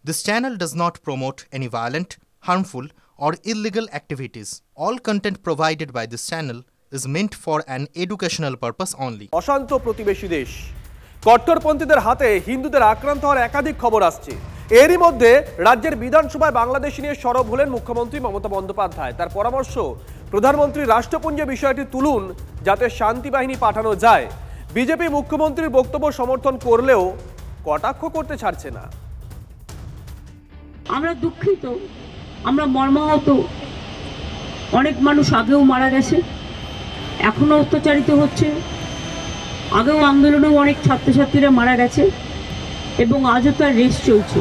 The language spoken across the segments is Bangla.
This channel does not promote any violent, harmful, or illegal activities. All content provided by this channel is meant for an educational purpose only. অশান্ত প্রতিবেশী দেশ কট্টরপন্থীদের হাতে হিন্দুদের আক্রান্ত হওয়ার একাধিক খবর আসছে। এরই মধ্যে রাজ্যের বিধানসভায় বাংলাদেশ নিয়ে সরব হলেন মুখ্যমন্ত্রী মমতা বন্দ্যোপাধ্যায়। তার পরামর্শ, প্রধানমন্ত্রী রাষ্ট্রপুঞ্জে বিষয়টি তুলুন যাতে শান্তি বাহিনী পাঠানো যায়। বিজেপি মুখ্যমন্ত্রীর বক্তব্য সমর্থন করলেও কটাক্ষ করতে ছাড়ছে না। আমরা দুঃখিত, আমরা মর্মাহত। অনেক মানুষ আগেও মারা গেছে, এখনো অত্যাচারিত হচ্ছে। আগেও আন্দোলনেও অনেক ছাত্রছাত্রীরা মারা গেছে এবং আজও তার রেস চলছে।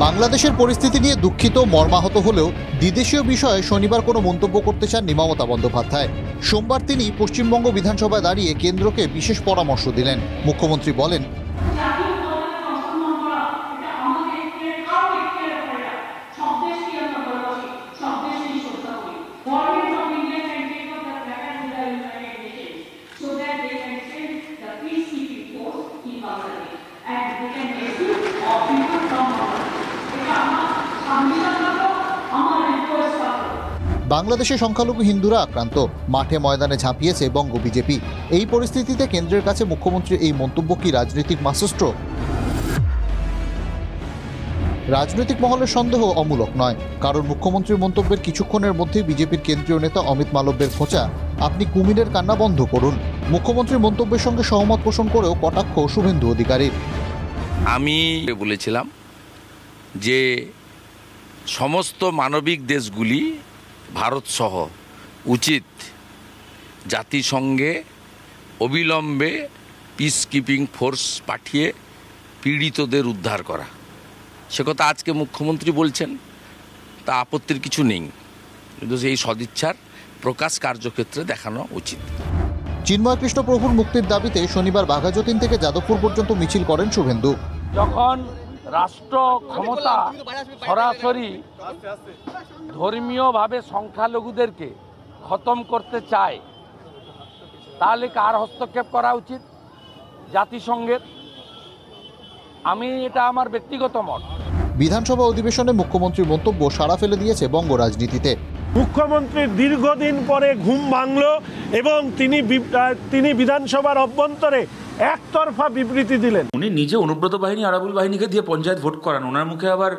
বাংলাদেশের পরিস্থিতি নিয়ে দুঃখিত, মর্মাহত হলেও দ্বিদেশীয় বিষয়ে শনিবার কোনো মন্তব্য করতে চাননি মমতা বন্দ্যোপাধ্যায়। সোমবার তিনি পশ্চিমবঙ্গ বিধানসভায় দাঁড়িয়ে কেন্দ্রকে বিশেষ পরামর্শ দিলেন। মুখ্যমন্ত্রী বলেন, বাংলাদেশে সংখ্যালঘু হিন্দুরা আক্রান্ত, মাঠে ময়দানে ঝাঁপিয়েছে বঙ্গ বিজেপি। এই পরিস্থিতিতে কেন্দ্রের কাছে মুখ্যমন্ত্রীর এই মন্তব্য কি রাজনৈতিক মাসস্ত্র? রাজনৈতিক মহলের সন্দেহ অমূলক নয়, কারণ মুখ্যমন্ত্রীর মন্তব্যের কিছুক্ষণের মধ্যেই বিজেপির কেন্দ্রীয় নেতা অমিত মালব্যের খোঁচা, আপনি কুমিরের কান্না বন্ধ করুন। মুখ্যমন্ত্রীর মন্তব্যের সঙ্গে সহমত পোষণ করেও কটাক্ষ শুভেন্দু অধিকারীর। আমি বলেছিলাম যে সমস্ত মানবিক দেশগুলি ভারত সহ উচিত জাতিসংঘে অবিলম্বে পিস কিপিং ফোর্স পাঠিয়ে পীড়িতদের উদ্ধার করা। সে কথা আজকে মুখ্যমন্ত্রী বলছেন, তা আপত্তির কিছু নেই, কিন্তু এই সদিচ্ছার প্রকাশ কার্যক্ষেত্রে দেখানো উচিত। চিন্ময় কৃষ্ণ প্রভুর মুক্তির দাবিতে শনিবার বাঘাযতীন থেকে যাদবপুর পর্যন্ত মিছিল করেন শুভেন্দু। যখন রাষ্ট্র ক্ষমতা সরাসরি ধর্মীয়ভাবে সংখ্যালঘুদেরকে খতম করতে চায়, তাহলে কার হস্তক্ষেপ করা উচিত? জাতিসংঘের? এটা আমার ব্যক্তিগত মত। বিধানসভা অধিবেশনে মুখ্যমন্ত্রীর মন্তব্য সাড়া ফেলে দিয়েছে বঙ্গ রাজনীতিতে। মুখ্যমন্ত্রীর দীর্ঘদিন পরে ঘুম ভাঙল এবং তিনি বিধানসভার অভ্যন্তরে একতরফা বিবৃতি দিলেন। উনি নিজে অনুব্রত বাহিনী, আরাবুল বাহিনীকে দিয়ে পঞ্চায়েত ভোট করান, ওনার মুখে আবার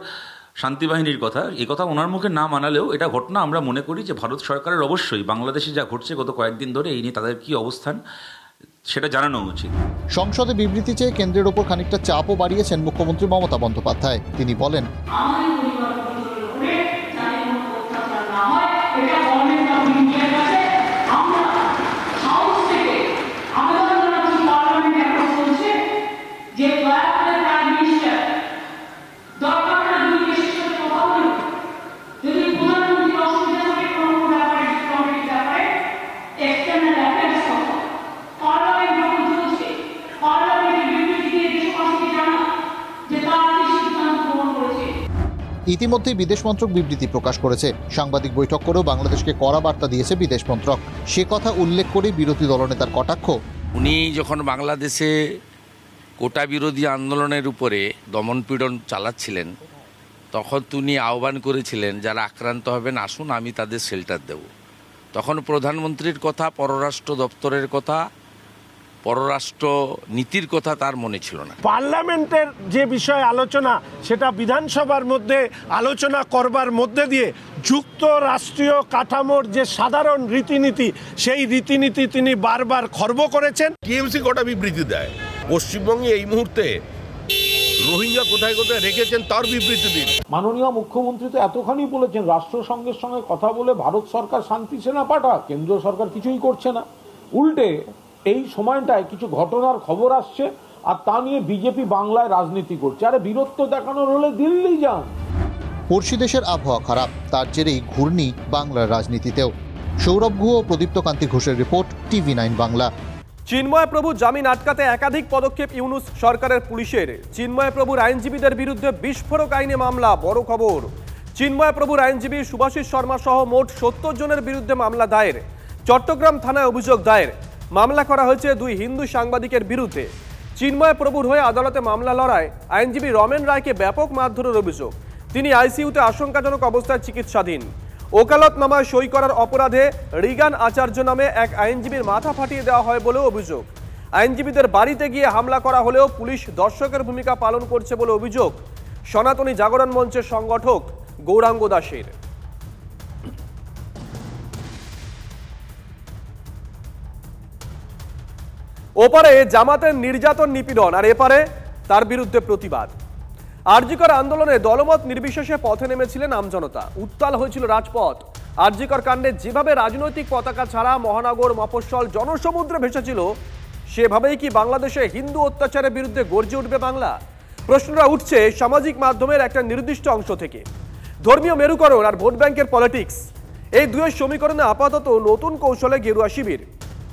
শান্তি বাহিনীর কথা। এই কথা ওনার মুখে না মানালেও এটা ঘটনা আমরা মনে করি যে ভারত সরকারের অবশ্যই বাংলাদেশে যা ঘটছে গত কয়েকদিন ধরে এই নিয়ে তাদের কি অবস্থান সেটা জানানো উচিত। সংসদে বিবৃতি চেয়ে কেন্দ্রের ওপর খানিকটা চাপও বাড়িয়েছেন মুখ্যমন্ত্রী মমতা বন্দ্যোপাধ্যায়। তিনি বলেন, ইতিমধ্যেই বিদেশ মন্ত্রক বিবৃতি প্রকাশ করেছে। সাংবাদিক বৈঠক করেও বাংলাদেশকে কড়া বার্তা দিয়েছে বিদেশ মন্ত্রক। সে কথা উল্লেখ করে বিরোধী দলনেতার কটাক্ষ, উনি যখন বাংলাদেশে কোটা বিরোধী আন্দোলনের উপরে দমনপীড়ন চালাচ্ছিলেন, তখন তিনি আহ্বান করেছিলেন যারা আক্রান্ত হবেন আসুন, আমি তাদের শেল্টার দেব। তখন প্রধানমন্ত্রীর কথা, পররাষ্ট্র দপ্তরের কথা, পররাষ্ট্র নীতির কথা তার মনে ছিল না। পার্লামেন্টের যে বিষয় আলোচনা, সেটা বিধানসভার মধ্যে আলোচনা করবার মধ্যে দিয়ে যুক্তরাষ্ট্রীয় কাঠামোর যে সাধারণ রীতিনীতি, সেই রীতিনীতি তিনি বারবার খর্ব করেছেন। টিএমসি কটা বিবৃতি দেয়, পশ্চিমবঙ্গে এই মুহূর্তে রোহিঙ্গা কোথায় কোথায় রেখেছেন তার বিবৃতি দিন। মাননীয় মুখ্যমন্ত্রী তো এতখানি বলেছেন রাষ্ট্রসংঘের সঙ্গে কথা বলে ভারত সরকার শান্তি সেনা পাঠা, কেন্দ্র সরকার কিছুই করছে না। উল্টে এই সময়টায় কিছু ঘটনার খবর আসছে আর তা নিয়ে বিজেপি বাংলায় রাজনীতি করছে। আরে বীরত্ব দেখানোর হলে দিল্লি যান। পড়শি দেশের আবহাওয়া খারাপ, তার জেরেই ঘূর্ণি বাংলার রাজনীতিতেও। সৌরভ গুহ ও প্রদীপ্ত কান্তি ঘোষের রিপোর্ট, TV9 বাংলা। চিন্ময় প্রভু জামিন আটকাতে একাধিক পদক্ষেপ ইউনূস সরকারের পুলিশের। চিন্ময় প্রভুর আইনজীবীদের বিরুদ্ধে বিস্ফোরক আইনে মামলা, বড় খবর। চিন্ময় প্রভুর আইনজীবী সুভাষিস শর্মা সহ মোট 70 জনের বিরুদ্ধে মামলা দায়ের। চট্টগ্রাম থানায় অভিযোগ দায়ের। মামলা করা হয়েছে দুই হিন্দু সাংবাদিকের বিরুদ্ধে। চিন্ময় প্রভুর হয়ে আদালতে মামলা লড়ায় আইনজীবী রমেন রায়কে ব্যাপক মারধরের অভিযোগ। তিনি আইসিইউতে আশঙ্কাজনক অবস্থায় চিকিৎসাধীন। ওকালতনামায় সই করার অপরাধে রিগান আচার্য নামে এক আইনজীবীর মাথা ফাটিয়ে দেওয়া হয় বলেও অভিযোগ। আইনজীবীদের বাড়িতে গিয়ে হামলা করা হলেও পুলিশ দর্শকের ভূমিকা পালন করছে বলে অভিযোগ সনাতনী জাগরণ মঞ্চের সংগঠক গৌরাঙ্গ দাসের। ওপারে জামাতের নির্যাতন নিপীড়ন আর এপারে তার বিরুদ্ধে প্রতিবাদ। আরজিকর আন্দোলনে দলমত নির্বিশেষে পথে নেমেছিলেন আমজনতা। উত্তাল হয়েছিল রাজপথ। আরজিকর কাণ্ডে যেভাবে রাজনৈতিক পতাকা ছাড়া মহানগর মফস্বল জনসমুদ্রে ভেসেছিল, সেভাবেই কি বাংলাদেশে হিন্দু অত্যাচারের বিরুদ্ধে গর্জে উঠবে বাংলা? প্রশ্নটা উঠছে সামাজিক মাধ্যমের একটা নির্দিষ্ট অংশ থেকে। ধর্মীয় মেরুকরণ আর ভোট ব্যাংকের পলিটিক্স, এই দুয়ের সমীকরণে আপাতত নতুন কৌশলে গেরুয়া শিবির।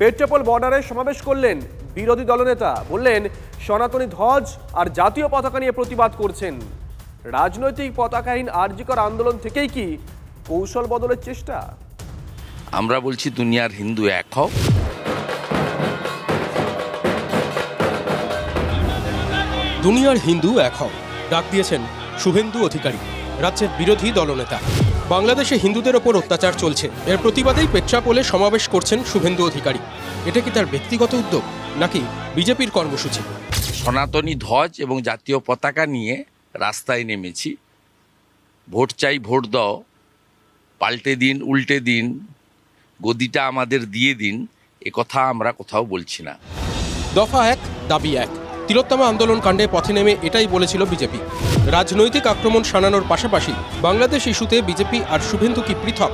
পেট্রাপোল বর্ডারে সমাবেশ করলেন বিরোধী দলনেতা, বললেন সনাতনী ধ্বজ আর জাতীয় পতাকা নিয়ে প্রতিবাদ করছেন। রাজনৈতিক পতাকাহীন আরজিকর আন্দোলন থেকেই কি কৌশল বদলের চেষ্টা? আমরা বলছি দুনিয়ার হিন্দু এক হও। দুনিয়ার হিন্দু এক হও ডাক দিয়েছেন শুভেন্দু অধিকারী, রাজ্যের বিরোধী দলনেতা। বাংলাদেশে হিন্দুদের ওপর অত্যাচার চলছে, এর প্রতিবাদেই পেট্রাপোলে সমাবেশ করছেন শুভেন্দু অধিকারী। এটা কি তার ব্যক্তিগত উদ্যোগ নাকি বিজেপির কর্মসূচি? সনাতনী ধ্বজ এবং জাতীয় পতাকা নিয়ে রাস্তায় নেমেছি। ভোট চাই, ভোট দাও, পাল্টে দিন, উল্টে দিন, গদিটা আমাদের দিয়ে দিন, এ কথা আমরা কোথাও বলছি না। দফা এক, দাবি এক। তিলোত্তমা আন্দোলন কাণ্ডে পথে নেমে এটাই বলেছিল বিজেপি। রাজনৈতিক আক্রমণ শানানোর পাশাপাশি বাংলাদেশ ইস্যুতে বিজেপি আর শুভেন্দু কি পৃথক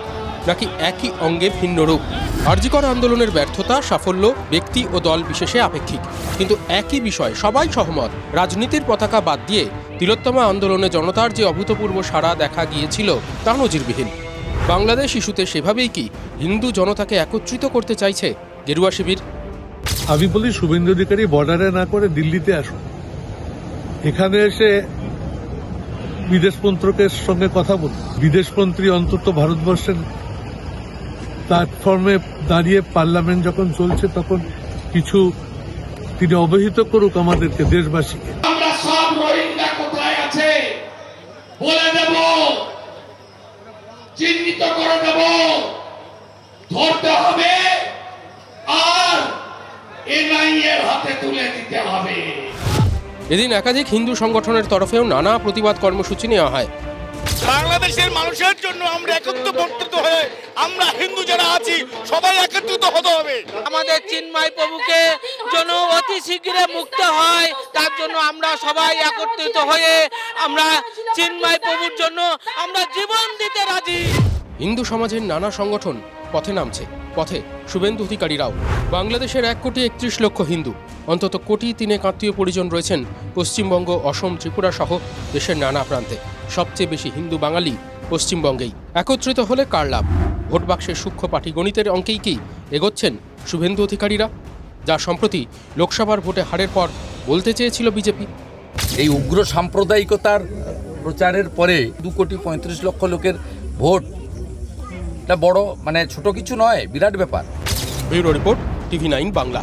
নাকি একই অঙ্গে ভিন্ন রূপ? আরজিকর আন্দোলনের ব্যর্থতা সাফল্য ব্যক্তি ও দল বিশেষে আপেক্ষিক, কিন্তু একই বিষয় সবাই সহমত। রাজনীতির পতাকা বাদ দিয়ে তিলোত্তমা আন্দোলনে জনতার যে অভূতপূর্ব সাড়া দেখা গিয়েছিল তা নজিরবিহীন। বাংলাদেশ ইস্যুতে সেভাবেই কি হিন্দু জনতাকে একত্রিত করতে চাইছে গেরুয়া শিবির? আমি বলি শুভেন্দু অধিকারী বর্ডারে না করে দিল্লিতে আসুন, এখানে এসে বিদেশ মন্ত্রকের সঙ্গে কথা বলুন। বিদেশমন্ত্রী অন্তত ভারতবর্ষের প্ল্যাটফর্মে দাঁড়িয়ে পার্লামেন্ট যখন চলছে তখন কিছু তিনি অবহিত করুক আমাদেরকে, দেশবাসীকে। আমরা সব রোহিঙ্গা কোথায় আছে বলে দেব, চিহ্নিত করে দেব, ধরতে হবে আর এনআইএর হাতে তুলে দিতে হবে। এদিন একাধিক হিন্দু সংগঠনের তরফেও নানা প্রতিবাদ কর্মসূচি নেওয়া হয়। বাংলাদেশের মানুষের জন্য আমরা একত্রিত হয়ে আমরা হিন্দু যারা আছি সবাই একত্রিত হতে হবে। আমাদের চিন্ময় প্রভুকে যেন অতি শীঘ্রে মুক্ত হয়, তার জন্য আমরা সবাই একত্রিত হয়ে আমরা চিন্ময় প্রভুর জন্য আমরা জীবন দিতে রাজি। হিন্দু সমাজের নানা সংগঠন পথে নামছে, পথে শুভেন্দু অধিকারীরাও। বাংলাদেশের 1,31,00,000 হিন্দু, অন্তত 1,03,00,000 আত্মীয় পরিজন রয়েছেন পশ্চিমবঙ্গ, অসম, ত্রিপুরা সহ দেশের নানা প্রান্তে। সবচেয়ে বেশি হিন্দু বাঙালি পশ্চিমবঙ্গেই। একত্রিত হলে কার লাভ? ভোট বাক্সের সূক্ষ্ম পাটিগণিতের অঙ্কেই কি এগোচ্ছেন শুভেন্দু অধিকারীরা, যা সম্প্রতি লোকসভার ভোটে হারের পর বলতে চেয়েছিল বিজেপি? এই উগ্র সাম্প্রদায়িকতার প্রচারের পরে 2,35,00,000 লোকের ভোট, এটা বড় ছোট কিছু নয়, বিরাট ব্যাপার। Bureau report, TV9 Bangla.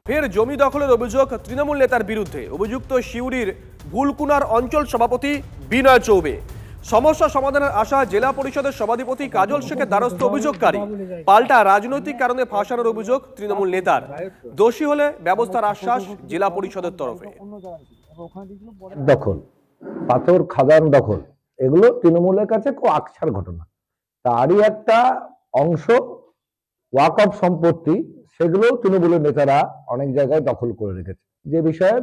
ফের জমি দখলের অভিযোগ তৃণমূল নেতার বিরুদ্ধে। অভিযুক্ত সিউড়ির ভুলকুনার অঞ্চল সভাপতি বিনয় চৌবে। সমস্যা সমাধানের আশা জেলা পরিষদের সভাধিপতি কাজল শেখের দ্বারস্থ অভিযোগকারী। পাল্টা রাজনৈতিক কারণে ফাঁসানোর অভিযোগ তৃণমূল নেতার। দোষী হলে ব্যবস্থার আশ্বাস জেলা পরিষদের তরফে। দখল, পাথর খাদান দখল, এগুলো তৃণমূলের কাছে খুব আকছার ঘটনা। তারই একটা অংশ ওয়াকফ সম্পত্তি, সেগুলো তৃণমূলের নেতারা অনেক জায়গায় দখল করে রেখেছে, যে বিষয়ে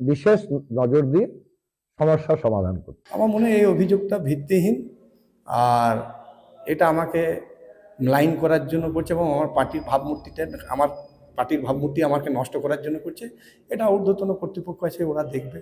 বিশেষ নজর দিয়ে সমস্যার সমাধান করতে। আমার মনে হয় এই অভিযোগটা ভিত্তিহীন, আর এটা আমাকে ম্লাইন করার জন্য করছে এবং আমার পার্টির ভাবমূর্তি আমাকে নষ্ট করার জন্য করছে। এটা ঊর্ধ্বতন কর্তৃপক্ষ আছে, ওরা দেখবে।